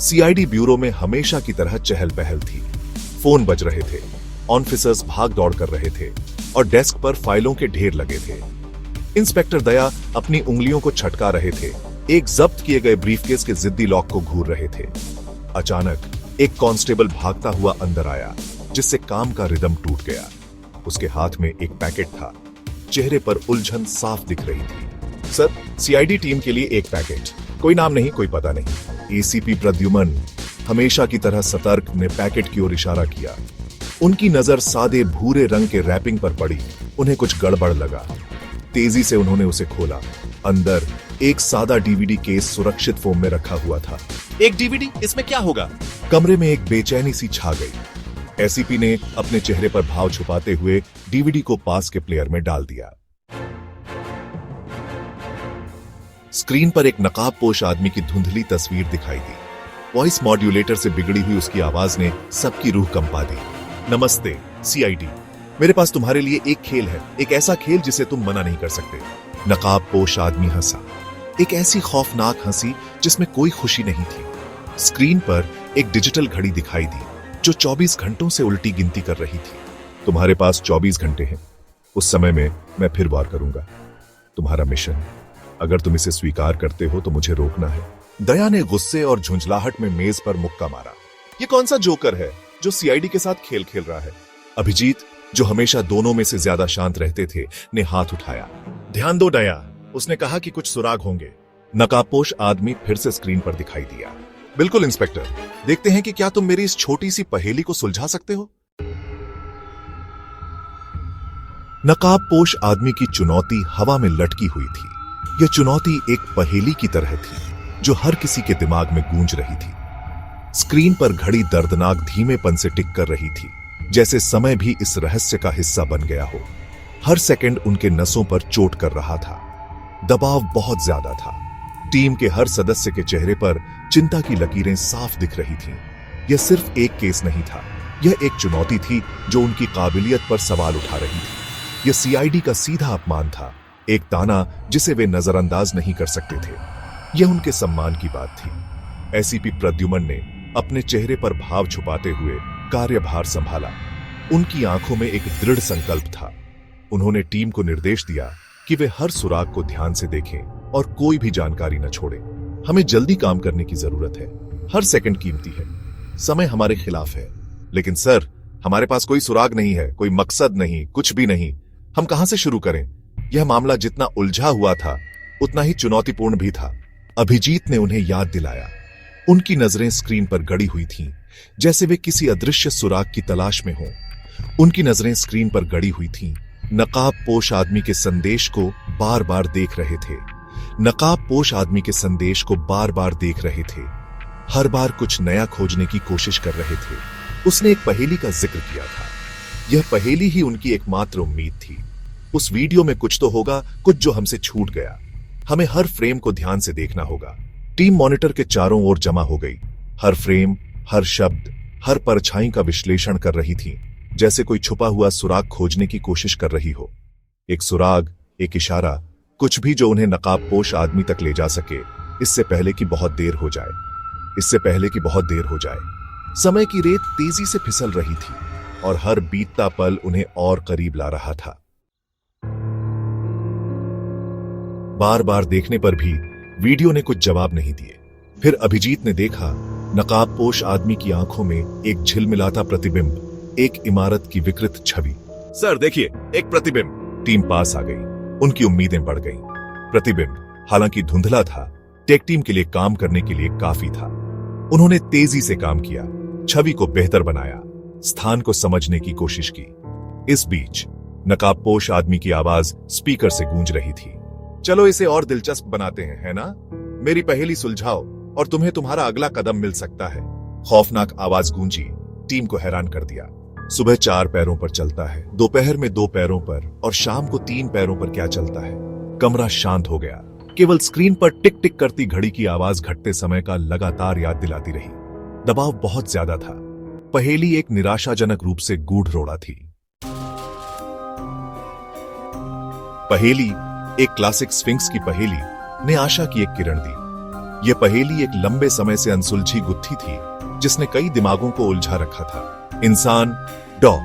CID bureau में हमेशा की तरह चहल पहल थी। फोन बज रहे थे, ऑफिसर्स भाग दौड़ कर रहे थे और डेस्क पर फाइलों के ढेर लगे थे। इंस्पेक्टर दया अपनी उंगलियों को छटका रहे थे, एक जब्त किए गए ब्रीफकेस के जिद्दी लॉक को घूर रहे थे। अचानक एक कांस्टेबल भागता हुआ अंदर आया, जिससे काम का रिदम टूट गया। उसके हाथ में एक पैकेट था, चेहरे पर उलझन साफ दिख रही थी। सर, सीआईडी टीम के लिए एक पैकेट। कोई नाम नहीं, कोई पता नहीं। एसीपी प्रद्युमन हमेशा की तरह सतर्क ने पैकेट की ओर इशारा किया। उनकी नजर सादे भूरे रंग के रैपिंग पर पड़ी। उन्हें कुछ गड़बड़ लगा। तेजी से उन्होंने उसे खोला। अंदर एक सादा डीवीडी केस सुरक्षित फोम में रखा हुआ था। एक डीवीडी, इसमें क्या होगा? कमरे में एक बेचैनी सी छा गई। एसीपी ने अपने चेहरे पर भाव छुपाते हुए डीवीडी को पास के प्लेयर में डाल दिया। स्क्रीन पर एक नकाबपोश आदमी की धुंधली तस्वीर दिखाई दी। वॉइस मॉड्यूलेटर से बिगड़ी हुई उसकी आवाज ने सबकी रूह कंपा दी। नमस्ते सीआईडी, मेरे पास तुम्हारे लिए एक खेल है, एक ऐसा खेल जिसे तुम मना नहीं कर सकते। नकाबपोश आदमी हंसा, एक ऐसी खौफनाक हंसी जिसमें कोई खुशी नहीं थी। स्क्रीन पर एक डिजिटल घड़ी दिखाई दी जो 24 घंटों से उल्टी गिनती कर रही थी। तुम्हारे पास 24 घंटे हैं, उस समय में मैं फिर वार करूंगा। तुम्हारा मिशन, अगर तुम इसे स्वीकार करते हो तो मुझे रोकना है। दया ने गुस्से और झुंझलाहट में मेज पर मुक्का मारा। ये कौन सा जोकर है जो सीआईडी के साथ खेल खेल रहा है? अभिजीत, जो हमेशा दोनों में से ज्यादा शांत रहते थे, ने हाथ उठाया। ध्यान दो दया, उसने कहा कि कुछ सुराग होंगे। नकाबपोश आदमी फिर से स्क्रीन पर दिखाई दिया। बिल्कुल इंस्पेक्टर, देखते हैं कि क्या तुम मेरी इस छोटी सी पहेली को सुलझा सकते हो। नकाबपोश आदमी की चुनौती हवा में लटकी हुई थी। यह चुनौती एक पहेली की तरह थी जो हर किसी के दिमाग में गूंज रही थी। स्क्रीन पर घड़ी दर्दनाक धीमेपन से टिक कर रही थी, जैसे समय भी इस रहस्य का हिस्सा बन गया हो। हर सेकंड उनके नसों पर चोट कर रहा था। दबाव बहुत ज्यादा था। टीम के हर सदस्य के चेहरे पर चिंता की लकीरें साफ दिख रही थीं। यह सिर्फ एक केस नहीं था, यह एक चुनौती थी जो उनकी काबिलियत पर सवाल उठा रही थी। यह सीआईडी का सीधा अपमान था, एक ताना जिसे वे नजरअंदाज नहीं कर सकते थे। यह उनके सम्मान की बात थी। एसीपी प्रद्युमन ने अपने चेहरे पर भाव छुपाते हुए कार्यभार संभाला। उनकी आंखों में एक दृढ़ संकल्प था। उन्होंने टीम को निर्देश दिया कि वे हर सुराग को ध्यान से देखें और कोई भी जानकारी न छोड़ें। हमें जल्दी काम करने की जरूरत है, हर सेकंड कीमती है। समय हमारे खिलाफ है। लेकिन सर, हमारे पास कोई सुराग नहीं है, कोई मकसद नहीं, कुछ भी नहीं। हम कहां से शुरू करें? यह मामला जितना उलझा हुआ था उतना ही चुनौतीपूर्ण भी था। अभिजीत ने उन्हें याद दिलाया। उनकी नजरें स्क्रीन पर गड़ी हुई थीं, जैसे वे किसी अदृश्य सुराग की तलाश में हों। उनकी नजरें स्क्रीन पर गड़ी हुई थीं, नकाबपोश आदमी के संदेश को बार बार देख रहे थे। नकाबपोश आदमी के संदेश को बार बार देख रहे थे। हर बार कुछ नया खोजने की कोशिश कर रहे थे। उसने एक पहेली का जिक्र किया था। यह पहेली ही उनकी एकमात्र उम्मीद थी। उस वीडियो में कुछ तो होगा, कुछ जो हमसे छूट गया। हमें हर फ्रेम को ध्यान से देखना होगा। टीम मॉनिटर के चारों ओर जमा हो गई। हर फ्रेम, हर शब्द, हर परछाई का विश्लेषण कर रही थी, जैसे कोई छुपा हुआ सुराग खोजने की कोशिश कर रही हो। एक सुराग, एक इशारा, कुछ भी जो उन्हें नकाबपोश आदमी तक ले जा सके, इससे पहले कि बहुत देर हो जाए। इससे पहले कि बहुत देर हो जाए। समय की रेत तेजी से फिसल रही थी और हर बीतता पल उन्हें और करीब ला रहा था। बार बार देखने पर भी वीडियो ने कुछ जवाब नहीं दिए। फिर अभिजीत ने देखा, नकाबपोश आदमी की आंखों में एक झिलमिलाता प्रतिबिंब, एक इमारत की विकृत छवि। सर देखिए, एक प्रतिबिंब। टीम पास आ गई। उनकी उम्मीदें बढ़ गईं। प्रतिबिंब, हालांकि धुंधला था, टेक टीम के लिए काम करने के लिए काफी था। उन्होंने तेजी से काम किया, छवि को बेहतर बनाया, स्थान को समझने की कोशिश की। इस बीच नकाबपोश आदमी की आवाज स्पीकर से गूंज रही थी। चलो इसे और दिलचस्प बनाते हैं, है ना? मेरी पहेली सुलझाओ और तुम्हें तुम्हारा अगला कदम मिल सकता है। खौफनाक आवाज गूंजी, टिम को हैरान कर दिया। सुबह 4 पैरों पर चलता है, दोपहर में 2 पैरों पर और शाम को 3 पैरों पर क्या चलता है? कमरा शांत हो गया। केवल स्क्रीन पर टिक टिक करती घड़ी की आवाज घटते समय का लगातार याद दिलाती रही। दबाव बहुत ज्यादा था। पहेली एक निराशाजनक रूप से गूढ़ रोड़ा थी। पहेली, एक क्लासिक स्फिंक्स की पहेली, ने आशा की एक किरण दी। यह पहेली एक लंबे समय से अनसुलझी गुत्थी थी जिसने कई दिमागों को उलझा रखा था। इंसान डॉ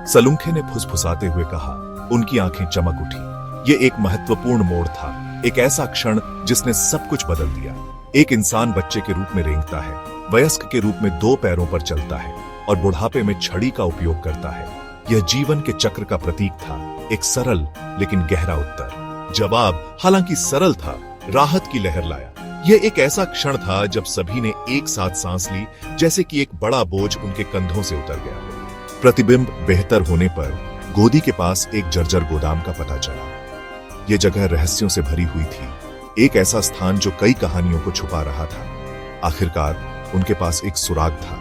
सलूंखे ने फुसफुसाते हुए कहा। उनकी आंखें चमक उठी। यह एक महत्वपूर्ण मोड़ था, एक ऐसा क्षण जिसने सब कुछ बदल दिया। एक इंसान बच्चे के रूप में रेंगता है, वयस्क के रूप में 2 पैरों पर चलता है और बुढ़ापे में छड़ी का उपयोग करता है। यह जीवन के चक्र का प्रतीक था, एक सरल लेकिन गहरा उत्तर। जवाब हालांकि सरल था, राहत की लहर लाया। यह एक ऐसा क्षण था जब सभी ने एक साथ सांस ली, जैसे कि एक बड़ा बोझ उनके कंधों से उतर गया हो। प्रतिबिंब बेहतर होने पर गोदी के पास एक जर्जर गोदाम का पता चला। यह जगह रहस्यों से भरी हुई थी, एक ऐसा स्थान जो कई कहानियों को छुपा रहा था। आखिरकार उनके पास एक सुराग था।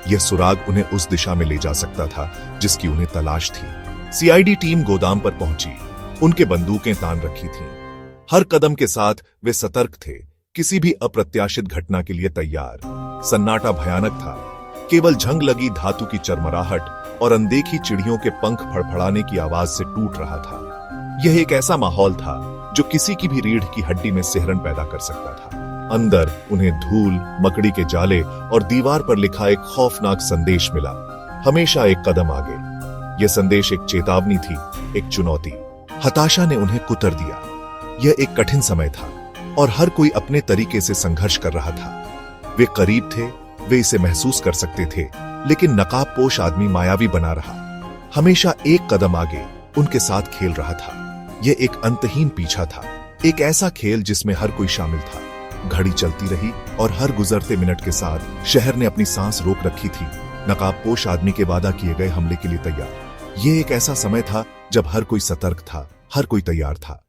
यह सुराग उन्हें उस दिशा में ले जा सकता था जिसकी उन्हें तलाश थी। सीआईडी टीम गोदाम पर पहुंची। उनके बंदूकें तान रखी थीं। हर कदम के साथ वे सतर्क थे, किसी भी अप्रत्याशित घटना के लिए तैयार। सन्नाटा भयानक था, केवल झंग लगी धातु की चरमराहट और अनदेखी चिड़ियों के पंख फड़फड़ाने की आवाज से टूट रहा था। यह एक ऐसा माहौल था जो किसी की भी रीढ़ की हड्डी में सिहरन पैदा कर सकता था। अंदर उन्हें धूल, मकड़ी के जाले और दीवार पर लिखा एक खौफनाक संदेश मिला, हमेशा एक कदम आगे। यह संदेश एक चेतावनी थी, एक चुनौती। हताशा ने उन्हें कुतर दिया। यह एक कठिन समय था और हर कोई अपने तरीके से संघर्ष कर रहा था। वे करीब थे, वे इसे महसूस कर सकते थे, लेकिन नकाबपोश आदमी मायावी बना रहा, हमेशा एक कदम आगे उनके साथ खेल रहा था। यह एक अंतहीन पीछा था, एक ऐसा खेल जिसमें हर कोई शामिल था। घड़ी चलती रही और हर गुजरते मिनट के साथ शहर ने अपनी सांस रोक रखी थी, नकाबपोश आदमी के वादा किए गए हमले के लिए तैयार। यह एक ऐसा समय था जब हर कोई सतर्क था, हर कोई तैयार था।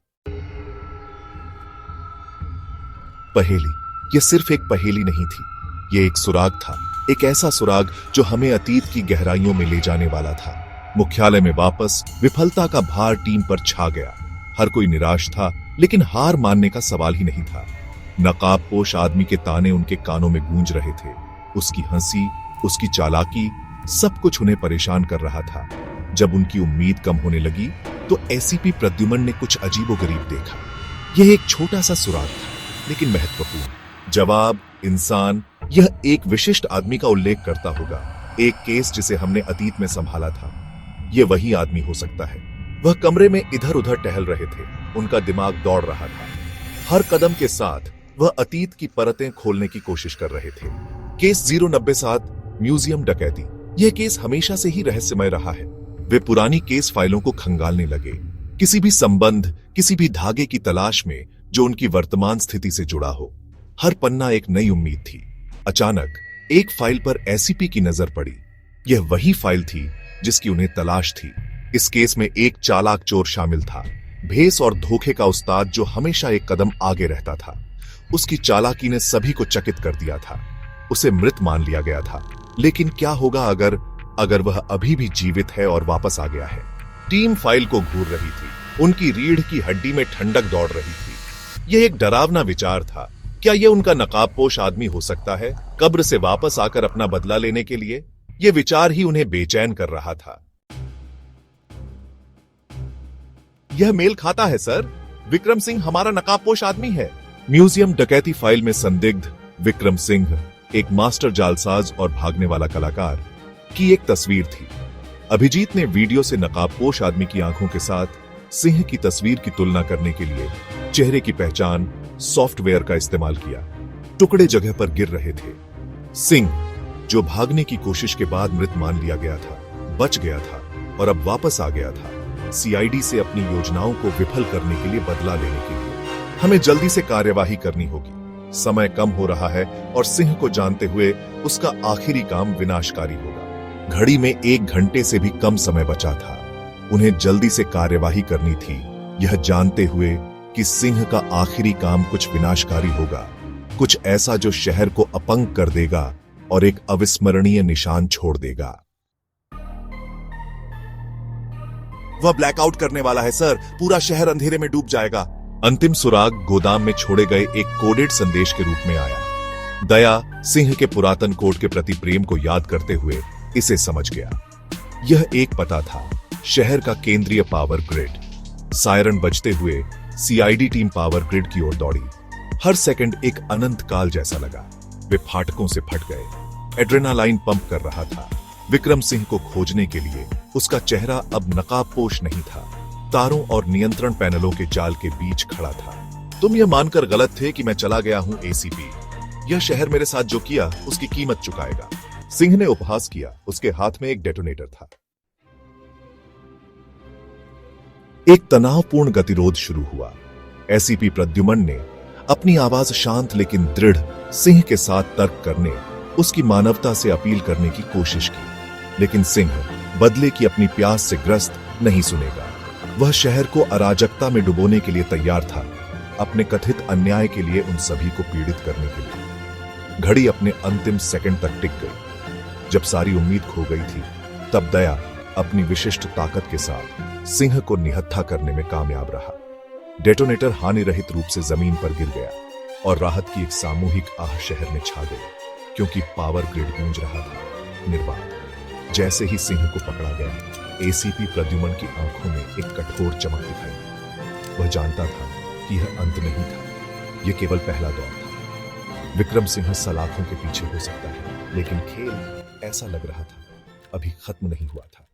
पहेली, यह सिर्फ एक पहेली नहीं थी, यह एक सुराग था, एक ऐसा सुराग जो हमें अतीत की गहराइयों में ले जाने वाला था। मुख्यालय में वापस विफलता का भार टीम पर छा गया। हर कोई निराश था, लेकिन हार मानने का सवाल ही नहीं था। नकाबपोश आदमी के ताने उनके कानों में गूंज रहे थे। उसकी हंसी, उसकी चालाकी, सब कुछ उन्हें परेशान कर रहा था। जब उनकी उम्मीद कम होने लगी तो एसीपी प्रद्युमन ने कुछ अजीबोगरीब देखा। यह एक छोटा सा सुराग था, लेकिन महत्वपूर्ण। जवाब इंसान, यह एक विशिष्ट आदमी का उल्लेख करता होगा, एक केस जिसे हमने अतीत में संभाला था। यह वही आदमी हो सकता है। वह कमरे में इधर उधर टहल रहे थे, उनका दिमाग दौड़ रहा था। हर कदम के साथ वह अतीत की परतें खोलने की कोशिश कर रहे थे। केस 097, म्यूजियम डकैती। यह केस हमेशा से ही रहस्यमय रहा है। वे पुरानी केस फाइलों को खंगालने लगे, किसी भी संबंध, किसी भी धागे की तलाश में जो उनकी वर्तमान स्थिति से जुड़ा हो। हर पन्ना एक नई उम्मीद थी। अचानक एक फाइल पर एसीपी की नजर पड़ी। यह वही फाइल थी जिसकी उन्हें तलाश थी। इस केस में एक चालाक चोर शामिल था, भेस और धोखे का उस्ताद जो हमेशा एक कदम आगे रहता था। उसकी चालाकी ने सभी को चकित कर दिया था। उसे मृत मान लिया गया था, लेकिन क्या होगा अगर वह अभी भी जीवित है और वापस आ गया है। टीम फाइल को घूर रही थी, उनकी रीढ़ की हड्डी में ठंडक दौड़ रही थी। यह एक डरावना विचार था। क्या यह उनका नकाबपोश आदमी हो सकता है, कब्र से वापस आकर अपना बदला लेने के लिए? यह विचार ही उन्हें बेचैन कर रहा था। यह मेल खाता है सर, विक्रम सिंह हमारा नकाबपोश आदमी है। म्यूजियम डकैती फाइल में संदिग्ध विक्रम सिंह, एक मास्टर जालसाज और भागने वाला कलाकार, की एक तस्वीर थी। अभिजीत ने वीडियो से नकाबपोश आदमी की आंखों के साथ सिंह की तस्वीर की तुलना करने के लिए चेहरे की पहचान सॉफ्टवेयर का इस्तेमाल किया। टुकड़े जगह पर गिर रहे थे। सिंह, जो भागने की कोशिश के बाद मृत मान लिया गया था, बच गया था और अब वापस आ गया था, सीआईडी से अपनी योजनाओं को विफल करने के लिए, बदला लेने के लिए। हमें जल्दी से कार्यवाही करनी होगी। समय कम हो रहा है और सिंह को जानते हुए उसका आखिरी काम विनाशकारी होगा। घड़ी में 1 घंटे से भी कम समय बचा था। उन्हें जल्दी से कार्यवाही करनी थी, यह जानते हुए कि सिंह का आखिरी काम कुछ विनाशकारी होगा, कुछ ऐसा जो शहर को अपंग कर देगा और एक अविस्मरणीय निशान छोड़ देगा। वह ब्लैकआउट करने वाला है सर, पूरा शहर अंधेरे में डूब जाएगा। अंतिम सुराग गोदाम में छोड़े गए एक कोडेड संदेश के रूप में आया। दया सिंह के पुरातन कोड के प्रति प्रेम को याद करते हुए इसे समझ गया। यह एक पता था, शहर का केंद्रीय पावर ग्रिड। सायरन बजते हुए सीआईडी टीम पावर ग्रिड की ओर दौड़ी। हर सेकंड एक अनंत काल जैसा लगा। वे फाटकों से फट गए। एड्रेनालाइन पंप कर रहा था। विक्रम सिंह को खोजने के लिए उसका चेहरा अब नकाबपोश नहीं था, तारों और नियंत्रण पैनलों के जाल के बीच खड़ा था। तुम यह मानकर गलत थे कि मैं चला गया हूं एसीपी। यह शहर मेरे साथ जो किया उसकी कीमत चुकाएगा। सिंह ने उपहास किया। उसके हाथ में एक डेटोनेटर था। एक तनावपूर्ण गतिरोध शुरू हुआ। एसीपी प्रद्युमन ने अपनी आवाज शांत लेकिन दृढ़ सिंह के साथ तर्क करने, उसकी मानवता से अपील करने की कोशिश की। लेकिन सिंह बदले की अपनी प्यास से ग्रस्त नहीं सुनेगा। वह शहर को अराजकता में डुबोने के लिए तैयार था, अपने कथित अन्याय के लिए, उन सभी को पीड़ित करने के लिए। घड़ी अपने अंतिम सेकंड तक टिक गई। जब सारी उम्मीद खो गई थी, तब दया अपनी विशिष्ट ताकत के साथ सिंह को निहत्था करने में कामयाब रहा। डेटोनेटर हानि रहित रूप से जमीन पर गिर गया और राहत की एक सामूहिक आह शहर में छा गई, क्योंकि पावर ग्रिड गूंज रहा था निर्बाध। जैसे ही सिंह को पकड़ा गया, एसीपी प्रद्युमन की आंखों में एक कठोर चमक दिखाई। वह जानता था कि यह अंत नहीं था, यह केवल पहला दौर था। विक्रम सिंह सलाखों के पीछे हो सकता है, लेकिन खेल ऐसा लग रहा था अभी खत्म नहीं हुआ था।